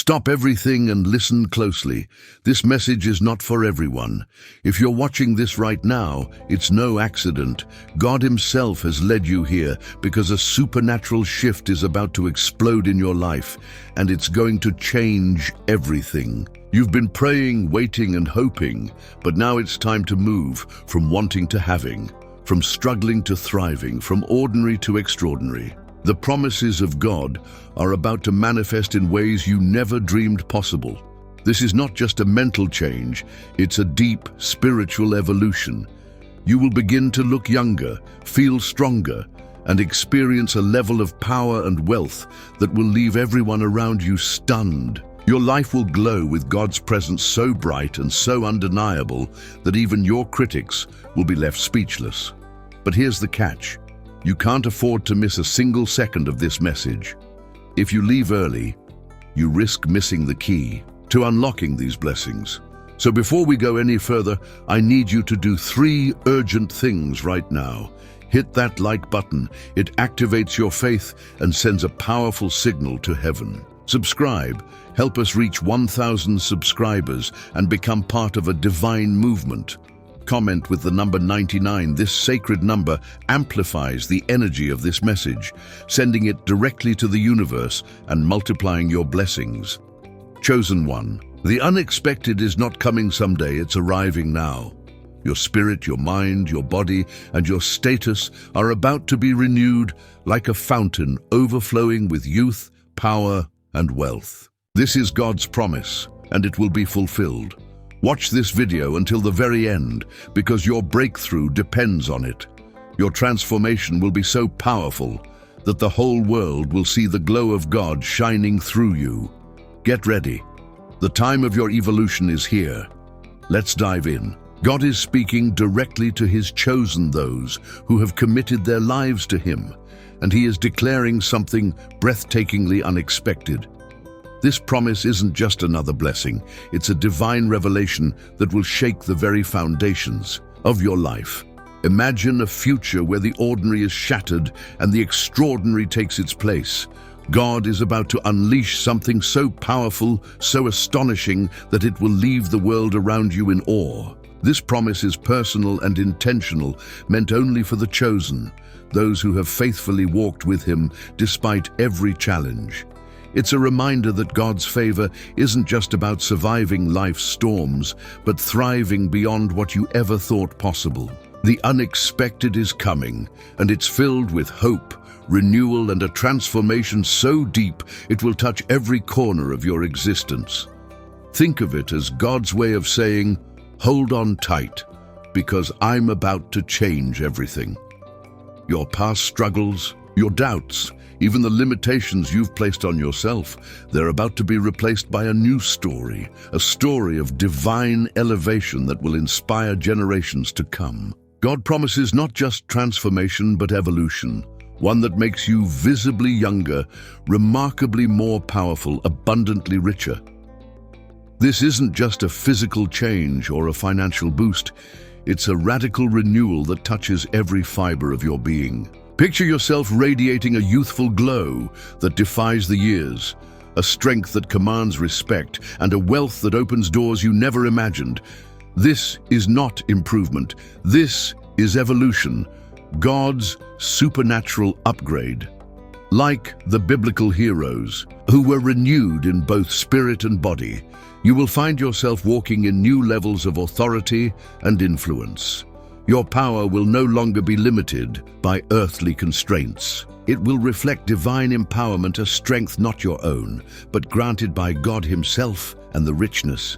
Stop everything and listen closely. This message is not for everyone. If you're watching this right now, it's no accident. God Himself has led you here because a supernatural shift is about to explode in your life, and it's going to change everything. You've been praying, waiting, and hoping, but now it's time to move from wanting to having, from struggling to thriving, from ordinary to extraordinary. The promises of God are about to manifest in ways you never dreamed possible. This is not just a mental change, it's a deep spiritual evolution. You will begin to look younger, feel stronger, and experience a level of power and wealth that will leave everyone around you stunned. Your life will glow with God's presence so bright and so undeniable that even your critics will be left speechless. But here's the catch. You can't afford to miss a single second of this message. If you leave early, you risk missing the key to unlocking these blessings. So before we go any further, I need you to do 3 urgent things right now. Hit that like button. It activates your faith and sends a powerful signal to heaven. Subscribe. Help us reach 1,000 subscribers and become part of a divine movement. Comment with the number 99. This sacred number amplifies the energy of this message, sending it directly to the universe and multiplying your blessings. Chosen one. The unexpected is not coming someday, it's arriving now. Your spirit, your mind, your body, and your status are about to be renewed like a fountain overflowing with youth, power, and wealth. This is God's promise, and it will be fulfilled. Watch this video until the very end, because your breakthrough depends on it. Your transformation will be so powerful that the whole world will see the glow of God shining through you. Get ready. The time of your evolution is here. Let's dive in. God is speaking directly to His chosen, those who have committed their lives to Him, and He is declaring something breathtakingly unexpected. This promise isn't just another blessing, it's a divine revelation that will shake the very foundations of your life. Imagine a future where the ordinary is shattered and the extraordinary takes its place. God is about to unleash something so powerful, so astonishing, that it will leave the world around you in awe. This promise is personal and intentional, meant only for the chosen, those who have faithfully walked with Him despite every challenge. It's a reminder that God's favor isn't just about surviving life's storms, but thriving beyond what you ever thought possible. The unexpected is coming, and it's filled with hope, renewal, and a transformation so deep it will touch every corner of your existence. Think of it as God's way of saying, "Hold on tight, because I'm about to change everything." Your past struggles, your doubts, even the limitations you've placed on yourself, they're about to be replaced by a new story, a story of divine elevation that will inspire generations to come. God promises not just transformation, but evolution, one that makes you visibly younger, remarkably more powerful, abundantly richer. This isn't just a physical change or a financial boost, it's a radical renewal that touches every fiber of your being. Picture yourself radiating a youthful glow that defies the years, a strength that commands respect, and a wealth that opens doors you never imagined. This is not improvement. This is evolution, God's supernatural upgrade. Like the biblical heroes, who were renewed in both spirit and body, you will find yourself walking in new levels of authority and influence. Your power will no longer be limited by earthly constraints. It will reflect divine empowerment, a strength not your own, but granted by God Himself, and the richness.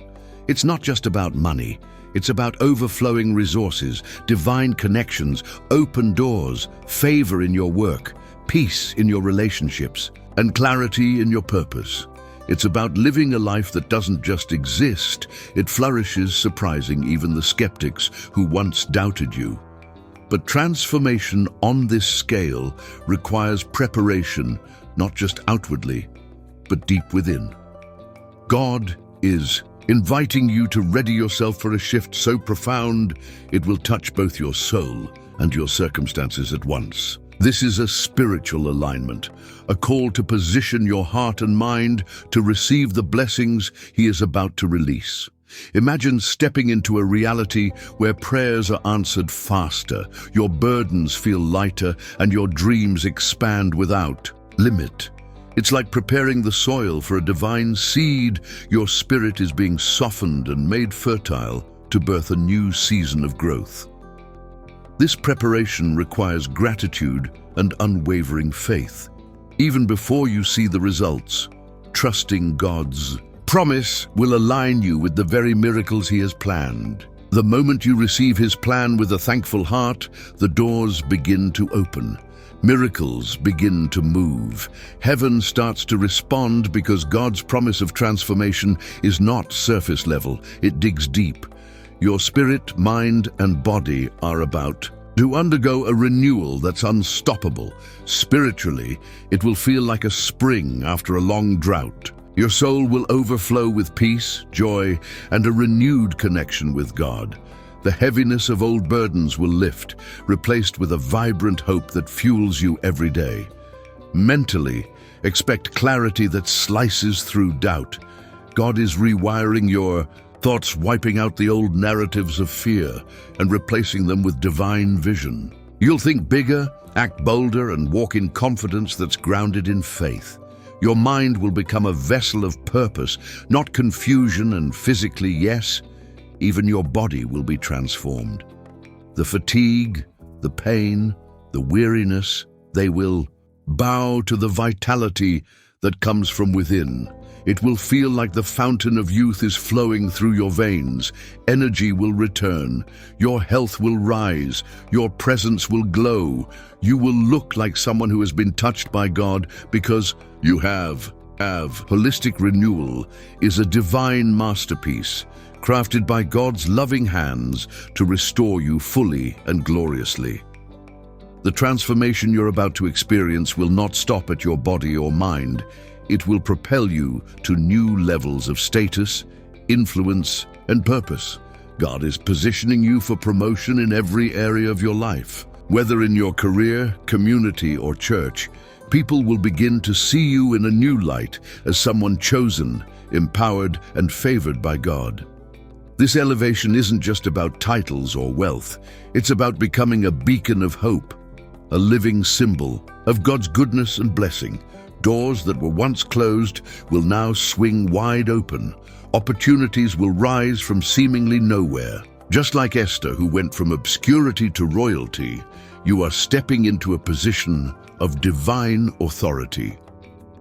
It's not just about money. It's about overflowing resources, divine connections, open doors, favor in your work, peace in your relationships, and clarity in your purpose. It's about living a life that doesn't just exist, it flourishes, surprising even the skeptics who once doubted you. But transformation on this scale requires preparation, not just outwardly, but deep within. God is inviting you to ready yourself for a shift so profound it will touch both your soul and your circumstances at once. This is a spiritual alignment, a call to position your heart and mind to receive the blessings He is about to release. Imagine stepping into a reality where prayers are answered faster, your burdens feel lighter, and your dreams expand without limit. It's like preparing the soil for a divine seed. Your spirit is being softened and made fertile to birth a new season of growth. This preparation requires gratitude and unwavering faith. Even before you see the results, trusting God's promise will align you with the very miracles He has planned. The moment you receive His plan with a thankful heart, the doors begin to open. Miracles begin to move. Heaven starts to respond because God's promise of transformation is not surface level, it digs deep. Your spirit, mind, and body are about to undergo a renewal that's unstoppable. Spiritually, it will feel like a spring after a long drought. Your soul will overflow with peace, joy, and a renewed connection with God. The heaviness of old burdens will lift, replaced with a vibrant hope that fuels you every day. Mentally, expect clarity that slices through doubt. God is rewiring your thoughts, wiping out the old narratives of fear and replacing them with divine vision. You'll think bigger, act bolder, and walk in confidence that's grounded in faith. Your mind will become a vessel of purpose, not confusion, and physically, yes, even your body will be transformed. The fatigue, the pain, the weariness, they will bow to the vitality that comes from within. It will feel like the fountain of youth is flowing through your veins. Energy will return. Your health will rise. Your presence will glow. You will look like someone who has been touched by God because you have. Holistic renewal is a divine masterpiece, crafted by God's loving hands to restore you fully and gloriously. The transformation you're about to experience will not stop at your body or mind. It will propel you to new levels of status, influence, and purpose. God is positioning you for promotion in every area of your life. Whether in your career, community, or church, people will begin to see you in a new light as someone chosen, empowered, and favored by God. This elevation isn't just about titles or wealth. It's about becoming a beacon of hope, a living symbol of God's goodness and blessing. Doors that were once closed will now swing wide open. Opportunities will rise from seemingly nowhere. Just like Esther, who went from obscurity to royalty, you are stepping into a position of divine authority.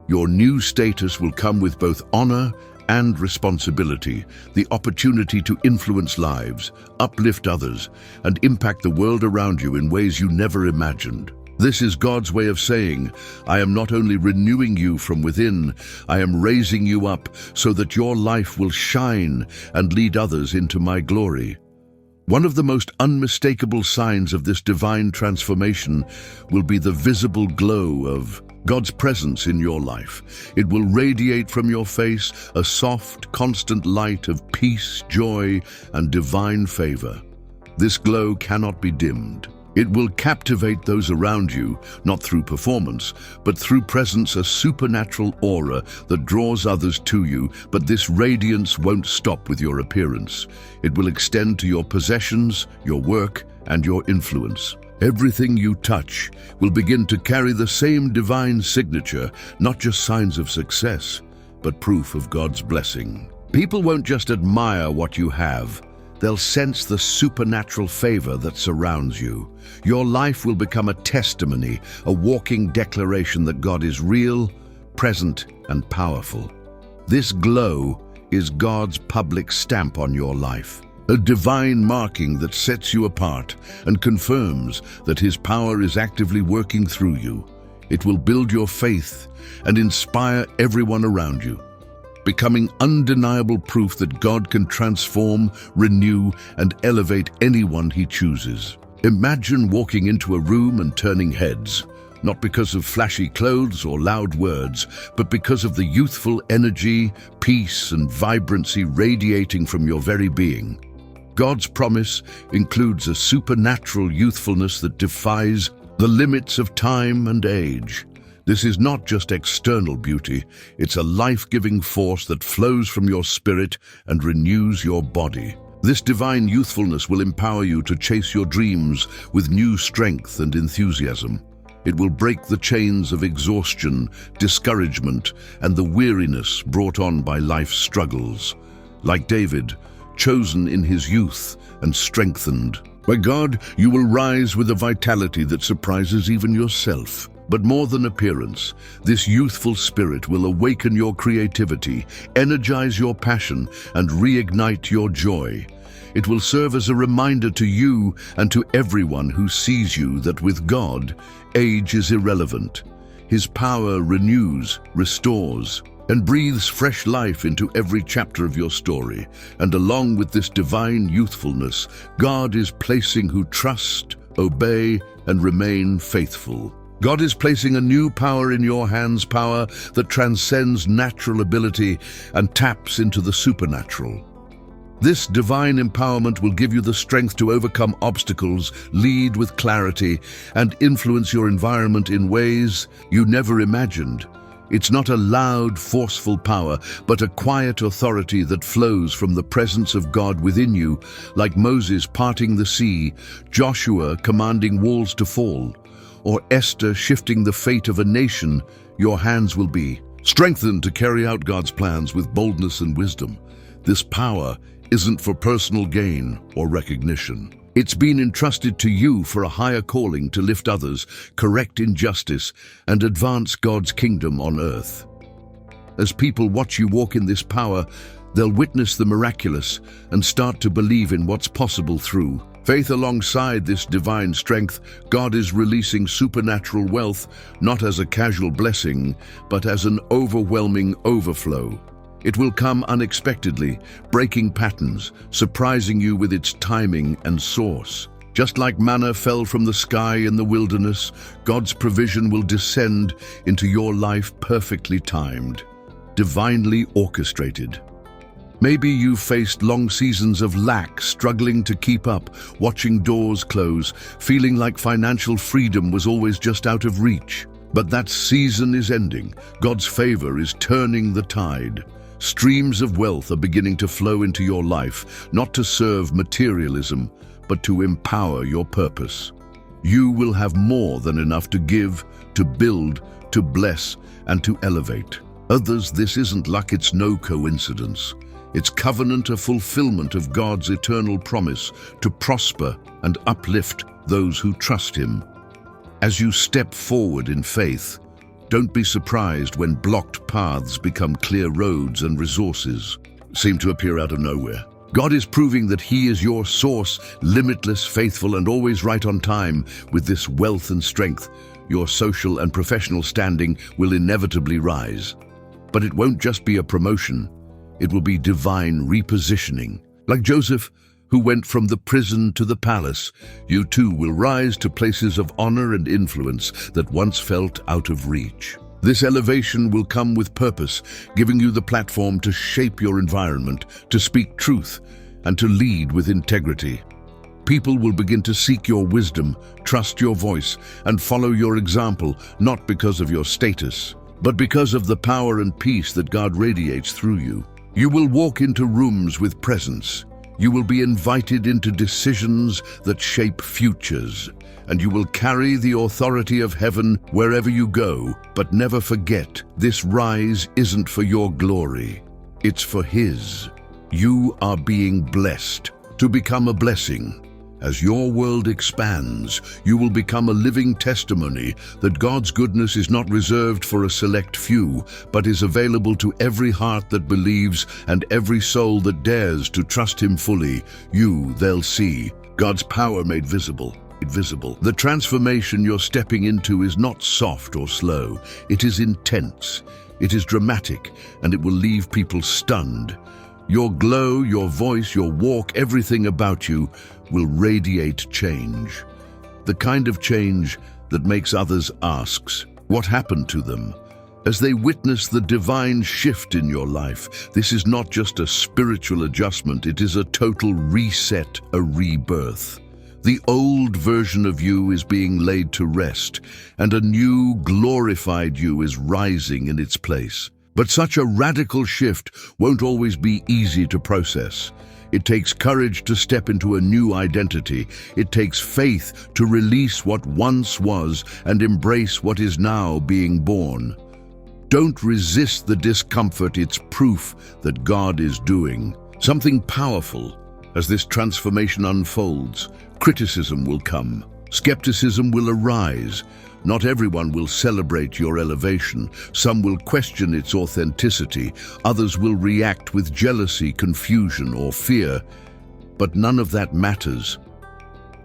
Your new status will come with both honor and responsibility, the opportunity to influence lives, uplift others, and impact the world around you in ways you never imagined. This is God's way of saying, I am not only renewing you from within, I am raising you up so that your life will shine and lead others into my glory. One of the most unmistakable signs of this divine transformation will be the visible glow of God's presence in your life. It will radiate from your face, a soft, constant light of peace, joy, and divine favor. This glow cannot be dimmed. It will captivate those around you, not through performance, but through presence, a supernatural aura that draws others to you. But this radiance won't stop with your appearance. It will extend to your possessions, your work, and your influence. Everything you touch will begin to carry the same divine signature, not just signs of success, but proof of God's blessing. People won't just admire what you have. They'll sense the supernatural favor that surrounds you. Your life will become a testimony, a walking declaration that God is real, present, and powerful. This glow is God's public stamp on your life, a divine marking that sets you apart and confirms that His power is actively working through you. It will build your faith and inspire everyone around you, becoming undeniable proof that God can transform, renew, and elevate anyone He chooses. Imagine walking into a room and turning heads, not because of flashy clothes or loud words, but because of the youthful energy, peace, and vibrancy radiating from your very being. God's promise includes a supernatural youthfulness that defies the limits of time and age. This is not just external beauty, it's a life-giving force that flows from your spirit and renews your body. This divine youthfulness will empower you to chase your dreams with new strength and enthusiasm. It will break the chains of exhaustion, discouragement, and the weariness brought on by life's struggles. Like David, chosen in his youth and strengthened. By God, you will rise with a vitality that surprises even yourself. But more than appearance, this youthful spirit will awaken your creativity, energize your passion, and reignite your joy. It will serve as a reminder to you and to everyone who sees you that with God, age is irrelevant. His power renews, restores, and breathes fresh life into every chapter of your story. And along with this divine youthfulness, God is placing who trust, obey, and remain faithful. God is placing a new power in your hands, power that transcends natural ability and taps into the supernatural. This divine empowerment will give you the strength to overcome obstacles, lead with clarity, and influence your environment in ways you never imagined. It's not a loud, forceful power, but a quiet authority that flows from the presence of God within you, like Moses parting the sea, Joshua commanding walls to fall, or Esther shifting the fate of a nation. Your hands will be strengthened to carry out God's plans with boldness and wisdom. This power isn't for personal gain or recognition. It's been entrusted to you for a higher calling to lift others, correct injustice, and advance God's kingdom on earth. As people watch you walk in this power, they'll witness the miraculous and start to believe in what's possible through faith. Alongside this divine strength, God is releasing supernatural wealth, not as a casual blessing, but as an overwhelming overflow. It will come unexpectedly, breaking patterns, surprising you with its timing and source. Just like manna fell from the sky in the wilderness, God's provision will descend into your life perfectly timed, divinely orchestrated. Maybe you've faced long seasons of lack, struggling to keep up, watching doors close, feeling like financial freedom was always just out of reach. But that season is ending. God's favor is turning the tide. Streams of wealth are beginning to flow into your life, not to serve materialism, but to empower your purpose. You will have more than enough to give, to build, to bless, and to elevate others. This isn't luck, it's no coincidence. It's covenant, a fulfillment of God's eternal promise to prosper and uplift those who trust Him. As you step forward in faith, don't be surprised when blocked paths become clear roads and resources seem to appear out of nowhere. God is proving that He is your source, limitless, faithful, and always right on time. With this wealth and strength, your social and professional standing will inevitably rise. But it won't just be a promotion. It will be divine repositioning. Like Joseph, who went from the prison to the palace, you too will rise to places of honor and influence that once felt out of reach. This elevation will come with purpose, giving you the platform to shape your environment, to speak truth, and to lead with integrity. People will begin to seek your wisdom, trust your voice, and follow your example, not because of your status, but because of the power and peace that God radiates through you. You will walk into rooms with presence. You will be invited into decisions that shape futures, and you will carry the authority of heaven wherever you go. But never forget, this rise isn't for your glory. It's for His. You are being blessed to become a blessing. As your world expands, you will become a living testimony that God's goodness is not reserved for a select few, but is available to every heart that believes and every soul that dares to trust Him fully. They'll see God's power made visible. The transformation you're stepping into is not soft or slow. It is intense. It is dramatic, and it will leave people stunned. Your glow, your voice, your walk, everything about you will radiate change. The kind of change that makes others ask, what happened to them? As they witness the divine shift in your life, this is not just a spiritual adjustment, it is a total reset, a rebirth. The old version of you is being laid to rest, and a new, glorified you is rising in its place. But such a radical shift won't always be easy to process. It takes courage to step into a new identity. It takes faith to release what once was and embrace what is now being born. Don't resist the discomfort. It's proof that God is doing something powerful. As this transformation unfolds, criticism will come. Skepticism will arise. Not everyone will celebrate your elevation. Some will question its authenticity. Others will react with jealousy, confusion, or fear. But none of that matters,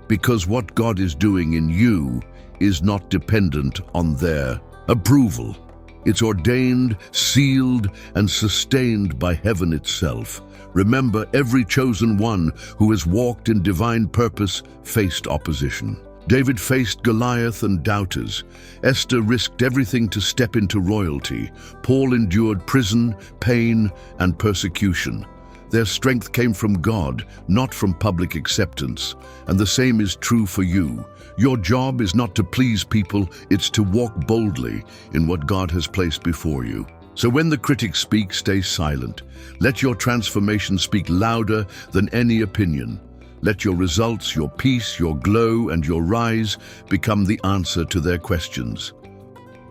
because what God is doing in you is not dependent on their approval. It's ordained, sealed, and sustained by heaven itself. Remember, every chosen one who has walked in divine purpose faced opposition. David faced Goliath and doubters. Esther risked everything to step into royalty. Paul endured prison, pain, and persecution. Their strength came from God, not from public acceptance. And the same is true for you. Your job is not to please people, it's to walk boldly in what God has placed before you. So when the critics speak, stay silent. Let your transformation speak louder than any opinion. Let your results, your peace, your glow, and your rise become the answer to their questions.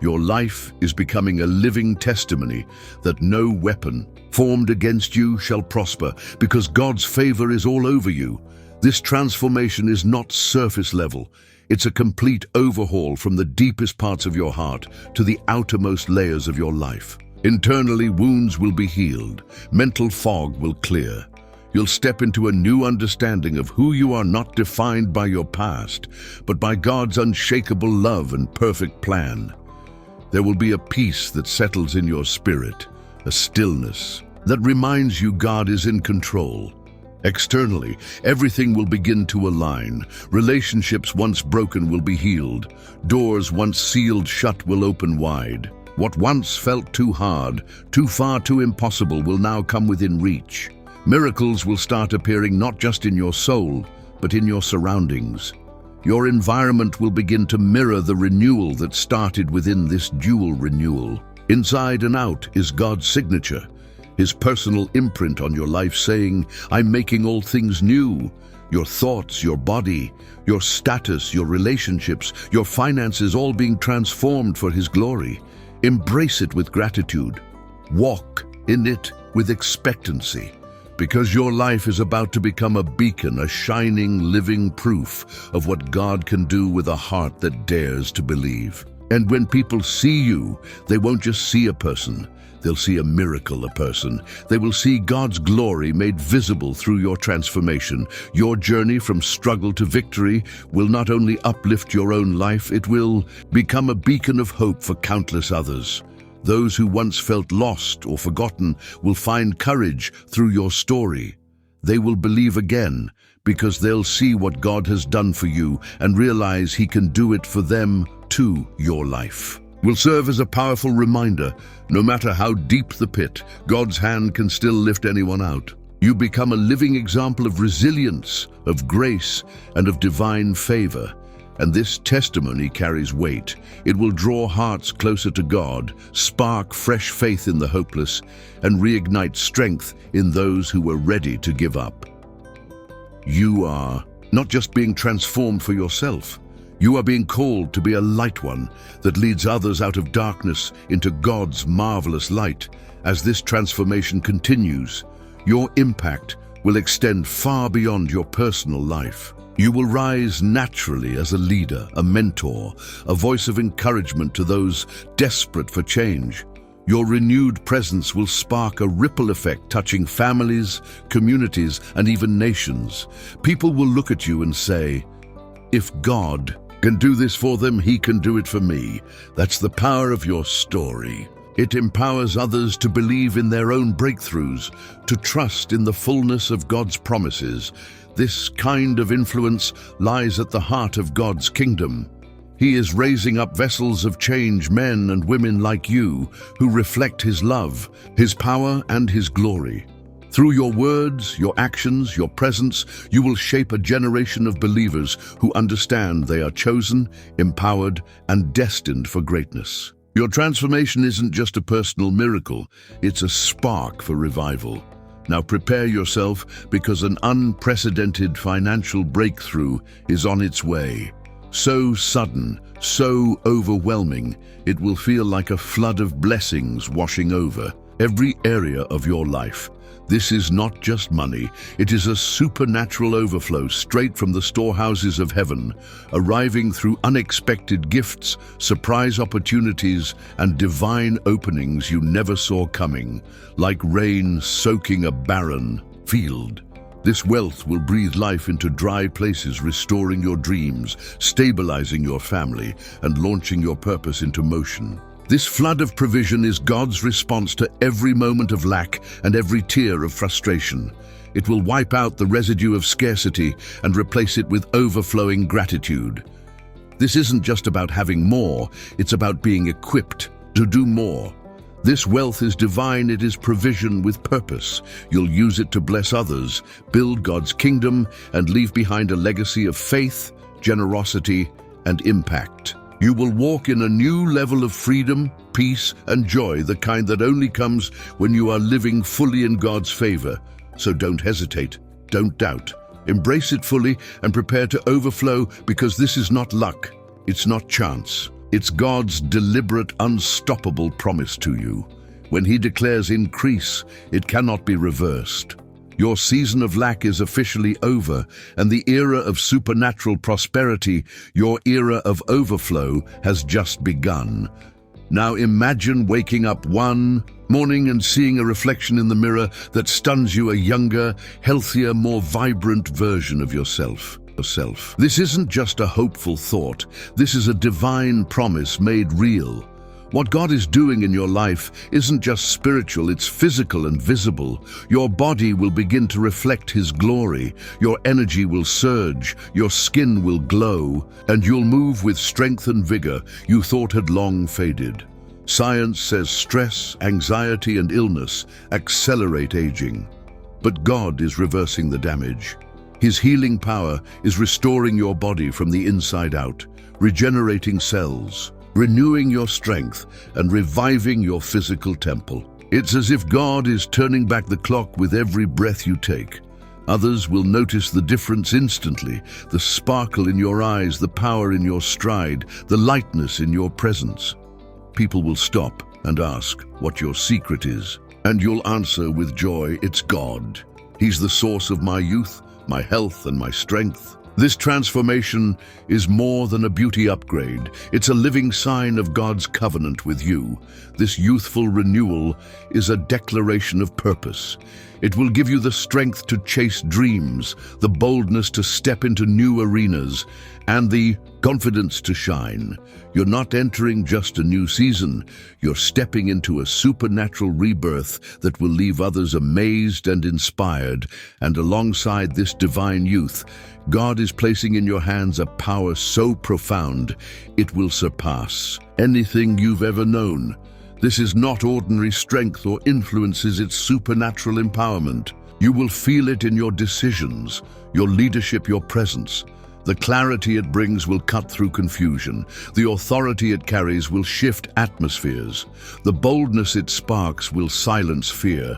Your life is becoming a living testimony that no weapon formed against you shall prosper, because God's favor is all over you. This transformation is not surface level. It's a complete overhaul from the deepest parts of your heart to the outermost layers of your life. Internally, wounds will be healed. Mental fog will clear. You'll step into a new understanding of who you are, not defined by your past, but by God's unshakable love and perfect plan. There will be a peace that settles in your spirit, a stillness that reminds you God is in control. Externally, everything will begin to align. Relationships once broken will be healed. Doors once sealed shut will open wide. What once felt too hard, too far, too impossible will now come within reach. Miracles will start appearing not just in your soul, but in your surroundings. Your environment will begin to mirror the renewal that started within this dual renewal. Inside and out is God's signature, His personal imprint on your life, saying, "I'm making all things new." Your thoughts, your body, your status, your relationships, your finances, all being transformed for His glory. Embrace it with gratitude. Walk in it with expectancy, because your life is about to become a beacon, a shining, living proof of what God can do with a heart that dares to believe. And when people see you, they won't just see a person. They'll see a miracle, a person. They will see God's glory made visible through your transformation. Your journey from struggle to victory will not only uplift your own life, it will become a beacon of hope for countless others. Those who once felt lost or forgotten will find courage through your story. They will believe again because they'll see what God has done for you and realize He can do it for them too. Your life will serve as a powerful reminder. No matter how deep the pit, God's hand can still lift anyone out. You become a living example of resilience, of grace, and of divine favor. And this testimony carries weight. It will draw hearts closer to God, spark fresh faith in the hopeless, and reignite strength in those who were ready to give up. You are not just being transformed for yourself. You are being called to be a light one that leads others out of darkness into God's marvelous light. As this transformation continues, your impact will extend far beyond your personal life. You will rise naturally as a leader, a mentor, a voice of encouragement to those desperate for change. Your renewed presence will spark a ripple effect touching families, communities, and even nations. People will look at you and say, "If God can do this for them, He can do it for me." That's the power of your story. It empowers others to believe in their own breakthroughs, to trust in the fullness of God's promises. This kind of influence lies at the heart of God's kingdom. He is raising up vessels of change, men and women like you, who reflect His love, His power, and His glory. Through your words, your actions, your presence, you will shape a generation of believers who understand they are chosen, empowered, and destined for greatness. Your transformation isn't just a personal miracle, it's a spark for revival. Now prepare yourself, because an unprecedented financial breakthrough is on its way. So sudden, so overwhelming, it will feel like a flood of blessings washing over every area of your life. This is not just money, it is a supernatural overflow straight from the storehouses of heaven, arriving through unexpected gifts, surprise opportunities, and divine openings you never saw coming, like rain soaking a barren field. This wealth will breathe life into dry places, restoring your dreams, stabilizing your family, and launching your purpose into motion. This flood of provision is God's response to every moment of lack and every tear of frustration. It will wipe out the residue of scarcity and replace it with overflowing gratitude. This isn't just about having more, it's about being equipped to do more. This wealth is divine, it is provision with purpose. You'll use it to bless others, build God's kingdom, and leave behind a legacy of faith, generosity, and impact. You will walk in a new level of freedom, peace, and joy, the kind that only comes when you are living fully in God's favor. So don't hesitate, don't doubt. Embrace it fully and prepare to overflow, because this is not luck, it's not chance. It's God's deliberate, unstoppable promise to you. When He declares increase, it cannot be reversed. Your season of lack is officially over, and the era of supernatural prosperity, your era of overflow, has just begun. Now imagine waking up one morning and seeing a reflection in the mirror that stuns you, a younger, healthier, more vibrant version of yourself. This isn't just a hopeful thought, this is a divine promise made real. What God is doing in your life isn't just spiritual, it's physical and visible. Your body will begin to reflect His glory, your energy will surge, your skin will glow, and you'll move with strength and vigor you thought had long faded. Science says stress, anxiety, and illness accelerate aging. But God is reversing the damage. His healing power is restoring your body from the inside out, regenerating cells, renewing your strength, and reviving your physical temple. It's as if God is turning back the clock with every breath you take. Others will notice the difference instantly, the sparkle in your eyes, the power in your stride, the lightness in your presence. People will stop and ask what your secret is, and you'll answer with joy, it's God. He's the source of my youth, my health, and my strength. This transformation is more than a beauty upgrade. It's a living sign of God's covenant with you. This youthful renewal is a declaration of purpose. It will give you the strength to chase dreams, the boldness to step into new arenas, and the confidence to shine. You're not entering just a new season. You're stepping into a supernatural rebirth that will leave others amazed and inspired. And alongside this divine youth, God is placing in your hands a power so profound, it will surpass anything you've ever known. This is not ordinary strength or influences, it's supernatural empowerment. You will feel it in your decisions, your leadership, your presence. The clarity it brings will cut through confusion. The authority it carries will shift atmospheres. The boldness it sparks will silence fear.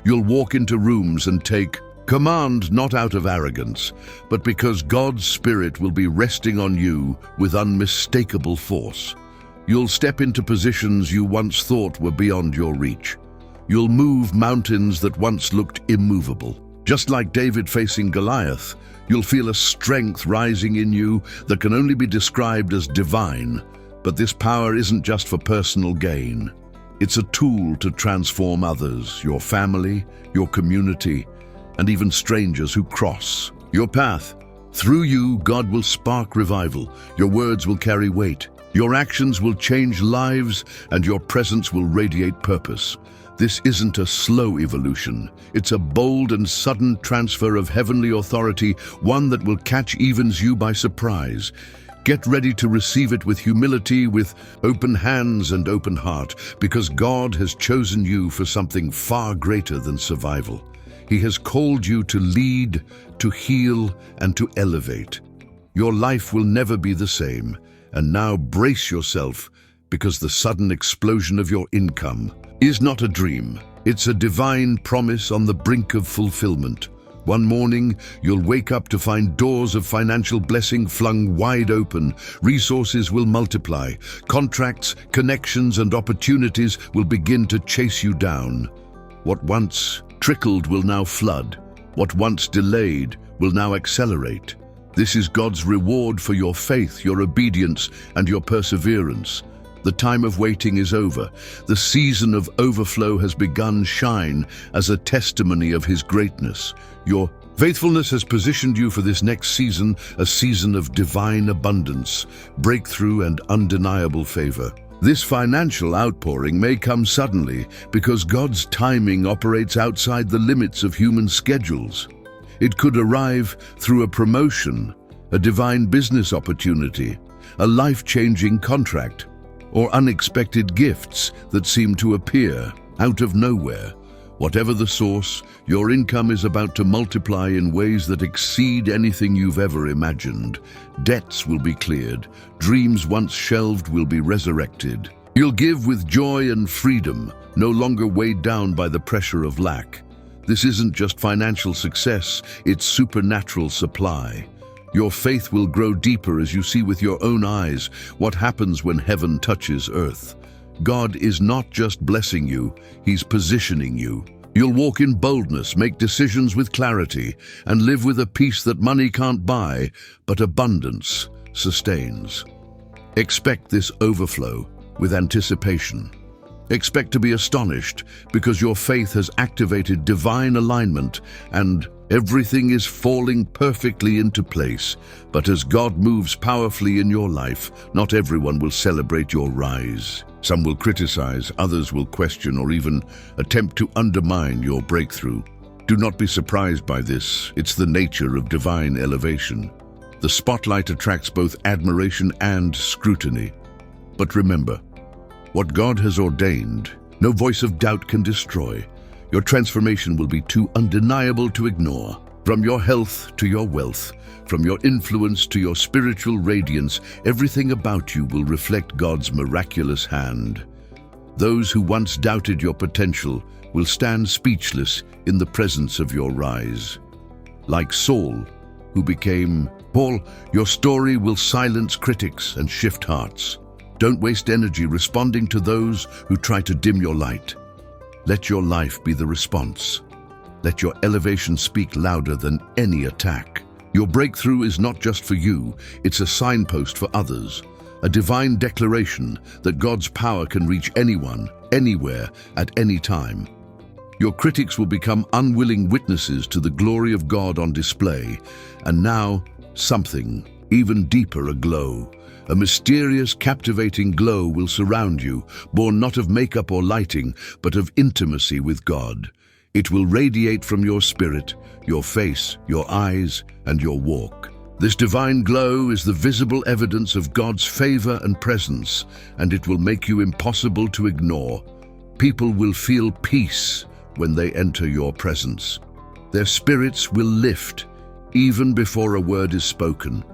You'll walk into rooms and take command, not out of arrogance, but because God's Spirit will be resting on you with unmistakable force. You'll step into positions you once thought were beyond your reach. You'll move mountains that once looked immovable. Just like David facing Goliath, you'll feel a strength rising in you that can only be described as divine. But this power isn't just for personal gain. It's a tool to transform others, your family, your community, and even strangers who cross your path. Through you, God will spark revival. Your words will carry weight. Your actions will change lives, and your presence will radiate purpose. This isn't a slow evolution. It's a bold and sudden transfer of heavenly authority, one that will catch even you by surprise. Get ready to receive it with humility, with open hands and open heart, because God has chosen you for something far greater than survival. He has called you to lead, to heal, and to elevate. Your life will never be the same, and now brace yourself because the sudden explosion of your income is not a dream. It's a divine promise on the brink of fulfillment. One morning, you'll wake up to find doors of financial blessing flung wide open. Resources will multiply. Contracts, connections, and opportunities will begin to chase you down. What once trickled will now flood. What once delayed will now accelerate. This is God's reward for your faith, your obedience, and your perseverance. The time of waiting is over. The season of overflow has begun. Shine as a testimony of His greatness. Your faithfulness has positioned you for this next season, a season of divine abundance, breakthrough, and undeniable favor. This financial outpouring may come suddenly because God's timing operates outside the limits of human schedules. It could arrive through a promotion, a divine business opportunity, a life-changing contract, or unexpected gifts that seem to appear out of nowhere. Whatever the source, your income is about to multiply in ways that exceed anything you've ever imagined. Debts will be cleared. Dreams once shelved will be resurrected. You'll give with joy and freedom, no longer weighed down by the pressure of lack. This isn't just financial success, it's supernatural supply. Your faith will grow deeper as you see with your own eyes what happens when heaven touches earth. God is not just blessing you, He's positioning you. You'll walk in boldness, make decisions with clarity, and live with a peace that money can't buy, but abundance sustains. Expect this overflow with anticipation. Expect to be astonished because your faith has activated divine alignment and everything is falling perfectly into place. But as God moves powerfully in your life, not everyone will celebrate your rise. Some will criticize, others will question, or even attempt to undermine your breakthrough. Do not be surprised by this. It's the nature of divine elevation. The spotlight attracts both admiration and scrutiny. But remember, what God has ordained, no voice of doubt can destroy. Your transformation will be too undeniable to ignore. From your health to your wealth, from your influence to your spiritual radiance, everything about you will reflect God's miraculous hand. Those who once doubted your potential will stand speechless in the presence of your rise. Like Saul, who became Paul, your story will silence critics and shift hearts. Don't waste energy responding to those who try to dim your light. Let your life be the response. Let your elevation speak louder than any attack. Your breakthrough is not just for you, it's a signpost for others, a divine declaration that God's power can reach anyone, anywhere, at any time. Your critics will become unwilling witnesses to the glory of God on display, and now something even deeper aglow. A mysterious, captivating glow will surround you, born not of makeup or lighting, but of intimacy with God. It will radiate from your spirit, your face, your eyes, and your walk. This divine glow is the visible evidence of God's favor and presence, and it will make you impossible to ignore. People will feel peace when they enter your presence. Their spirits will lift, even before a word is spoken.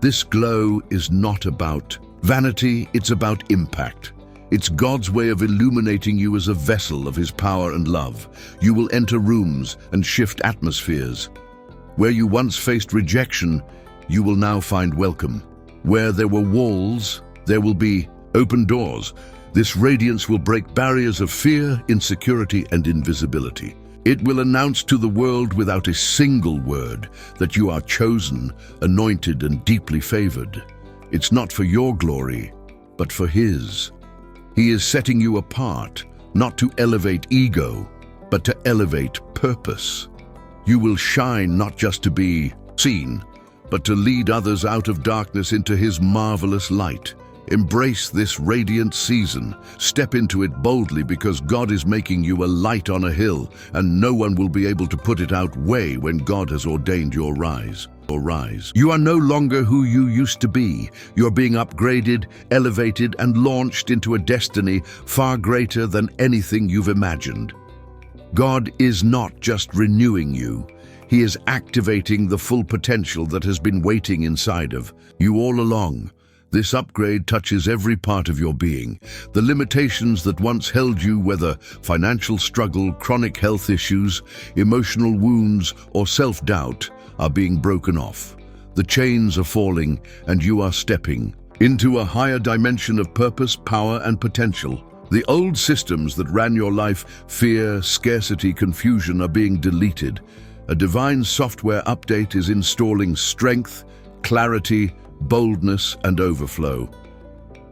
This glow is not about vanity, it's about impact. It's God's way of illuminating you as a vessel of His power and love. You will enter rooms and shift atmospheres. Where you once faced rejection, you will now find welcome. Where there were walls, there will be open doors. This radiance will break barriers of fear, insecurity, and invisibility. It will announce to the world without a single word that you are chosen, anointed, and deeply favored. It's not for your glory, but for His. He is setting you apart, not to elevate ego, but to elevate purpose. You will shine not just to be seen, but to lead others out of darkness into His marvelous light. Embrace this radiant season. Step into it boldly because God is making you a light on a hill, and no one will be able to put it out when God has ordained your rise. You are no longer who you used to be. You're being upgraded, elevated, and launched into a destiny far greater than anything you've imagined. God is not just renewing you. He is activating the full potential that has been waiting inside of you all along. This upgrade touches every part of your being. The limitations that once held you, whether financial struggle, chronic health issues, emotional wounds, or self-doubt, are being broken off. The chains are falling, and you are stepping into a higher dimension of purpose, power, and potential. The old systems that ran your life, fear, scarcity, confusion, are being deleted. A divine software update is installing strength, clarity, boldness, and overflow.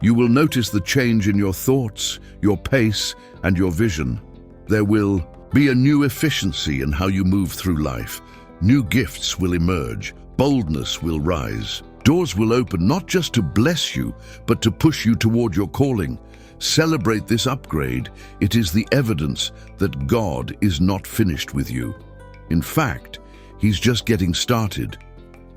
You will notice the change in your thoughts, your pace, and your vision. There will be a new efficiency in how you move through life. New gifts will emerge. Boldness will rise. Doors will open not just to bless you, but to push you toward your calling. Celebrate this upgrade. It is the evidence that God is not finished with you. In fact, He's just getting started.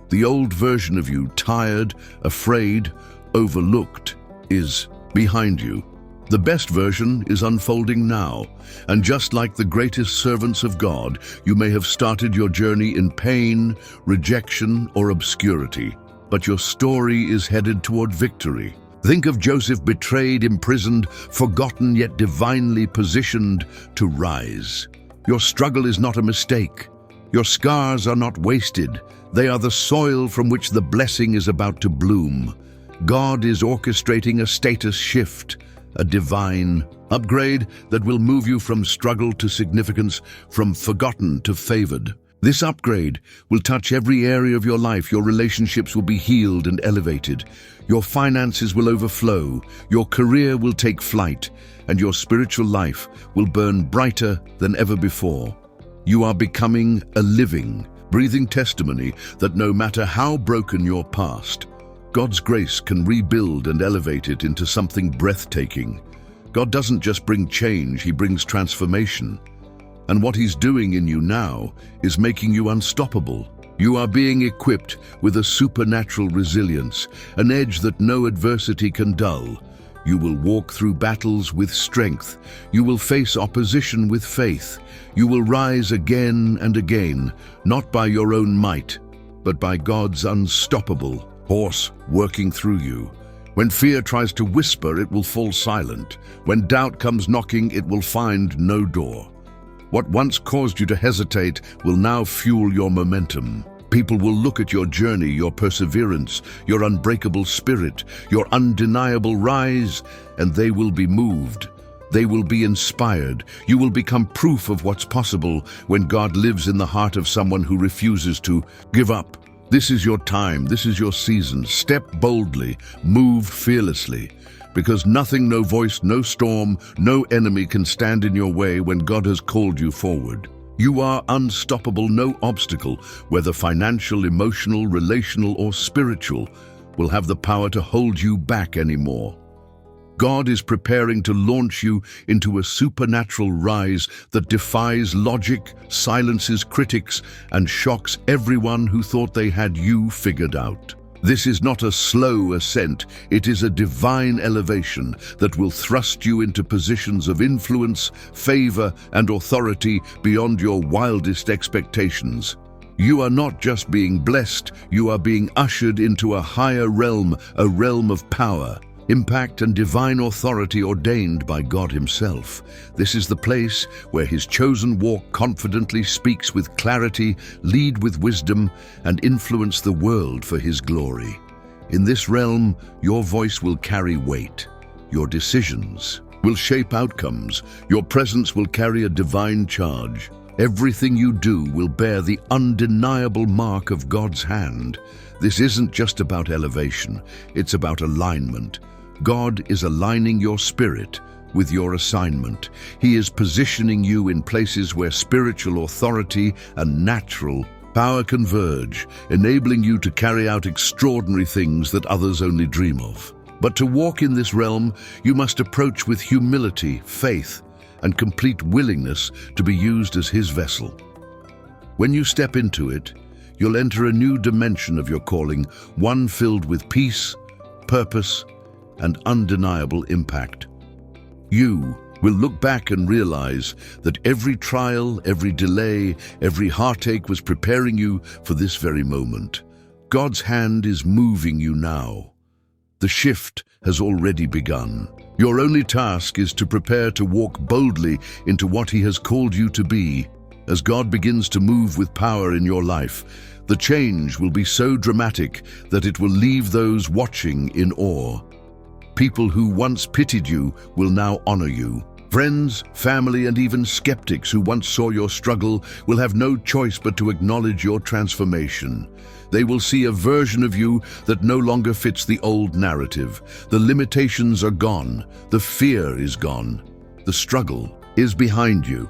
The old version of you, tired, afraid, overlooked, is behind you. The best version is unfolding now, and just like the greatest servants of God, you may have started your journey in pain, rejection, or obscurity, but your story is headed toward victory. Think of Joseph, betrayed, imprisoned, forgotten, yet divinely positioned to rise. Your struggle is not a mistake. Your scars are not wasted. They are the soil from which the blessing is about to bloom. God is orchestrating a status shift, a divine upgrade that will move you from struggle to significance, from forgotten to favored. This upgrade will touch every area of your life. Your relationships will be healed and elevated. Your finances will overflow. Your career will take flight, and your spiritual life will burn brighter than ever before. You are becoming a living, breathing testimony that no matter how broken your past, God's grace can rebuild and elevate it into something breathtaking. God doesn't just bring change, He brings transformation. And what He's doing in you now is making you unstoppable. You are being equipped with a supernatural resilience, an edge that no adversity can dull. You will walk through battles with strength. You will face opposition with faith. You will rise again and again, not by your own might, but by God's unstoppable force working through you. When fear tries to whisper, it will fall silent. When doubt comes knocking, it will find no door. What once caused you to hesitate will now fuel your momentum. People will look at your journey, your perseverance, your unbreakable spirit, your undeniable rise, and they will be moved. They will be inspired. You will become proof of what's possible when God lives in the heart of someone who refuses to give up. This is your time. This is your season. Step boldly, move fearlessly, because nothing, no voice, no storm, no enemy can stand in your way when God has called you forward. You are unstoppable. No obstacle, whether financial, emotional, relational, or spiritual, will have the power to hold you back anymore. God is preparing to launch you into a supernatural rise that defies logic, silences critics, and shocks everyone who thought they had you figured out. This is not a slow ascent, it is a divine elevation that will thrust you into positions of influence, favor, and authority beyond your wildest expectations. You are not just being blessed, you are being ushered into a higher realm, a realm of power, impact, and divine authority ordained by God Himself. This is the place where His chosen walk confidently, speaks with clarity, lead with wisdom, and influence the world for His glory. In this realm, your voice will carry weight. Your decisions will shape outcomes. Your presence will carry a divine charge. Everything you do will bear the undeniable mark of God's hand. This isn't just about elevation, it's about alignment. God is aligning your spirit with your assignment. He is positioning you in places where spiritual authority and natural power converge, enabling you to carry out extraordinary things that others only dream of. But to walk in this realm, you must approach with humility, faith, and complete willingness to be used as His vessel. When you step into it, you'll enter a new dimension of your calling, one filled with peace, purpose, and undeniable impact. You will look back and realize that every trial, every delay, every heartache was preparing you for this very moment. God's hand is moving you now. The shift has already begun. Your only task is to prepare to walk boldly into what He has called you to be. As God begins to move with power in your life, the change will be so dramatic that it will leave those watching in awe. People who once pitied you will now honor you. Friends, family, and even skeptics who once saw your struggle will have no choice but to acknowledge your transformation. They will see a version of you that no longer fits the old narrative. The limitations are gone. The fear is gone. The struggle is behind you.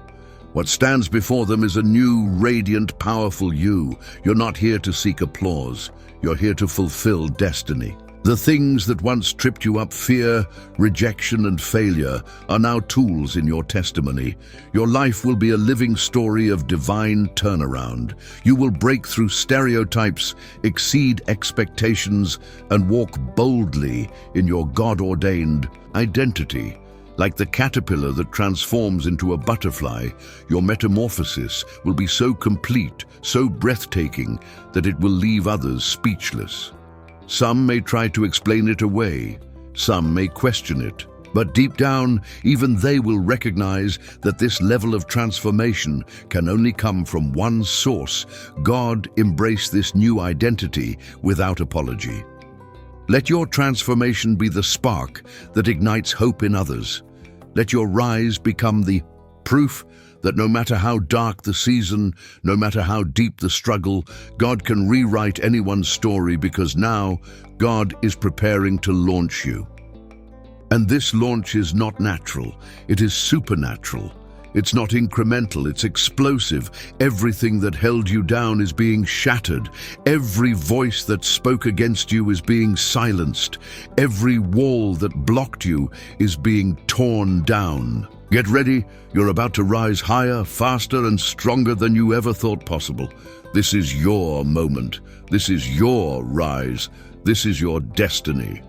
What stands before them is a new, radiant, powerful you. You're not here to seek applause. You're here to fulfill destiny. The things that once tripped you up, fear, rejection, and failure, are now tools in your testimony. Your life will be a living story of divine turnaround. You will break through stereotypes, exceed expectations, and walk boldly in your God-ordained identity. Like the caterpillar that transforms into a butterfly, your metamorphosis will be so complete, so breathtaking, that it will leave others speechless. Some may try to explain it away, some may question it, but deep down, even they will recognize that this level of transformation can only come from one source. God. Embrace this new identity without apology. Let your transformation be the spark that ignites hope in others. Let your rise become the proof that no matter how dark the season, no matter how deep the struggle, God can rewrite anyone's story, because now God is preparing to launch you. And this launch is not natural, it is supernatural. It's not incremental, it's explosive. Everything that held you down is being shattered. Every voice that spoke against you is being silenced. Every wall that blocked you is being torn down. Get ready, you're about to rise higher, faster, and stronger than you ever thought possible. This is your moment. This is your rise. This is your destiny.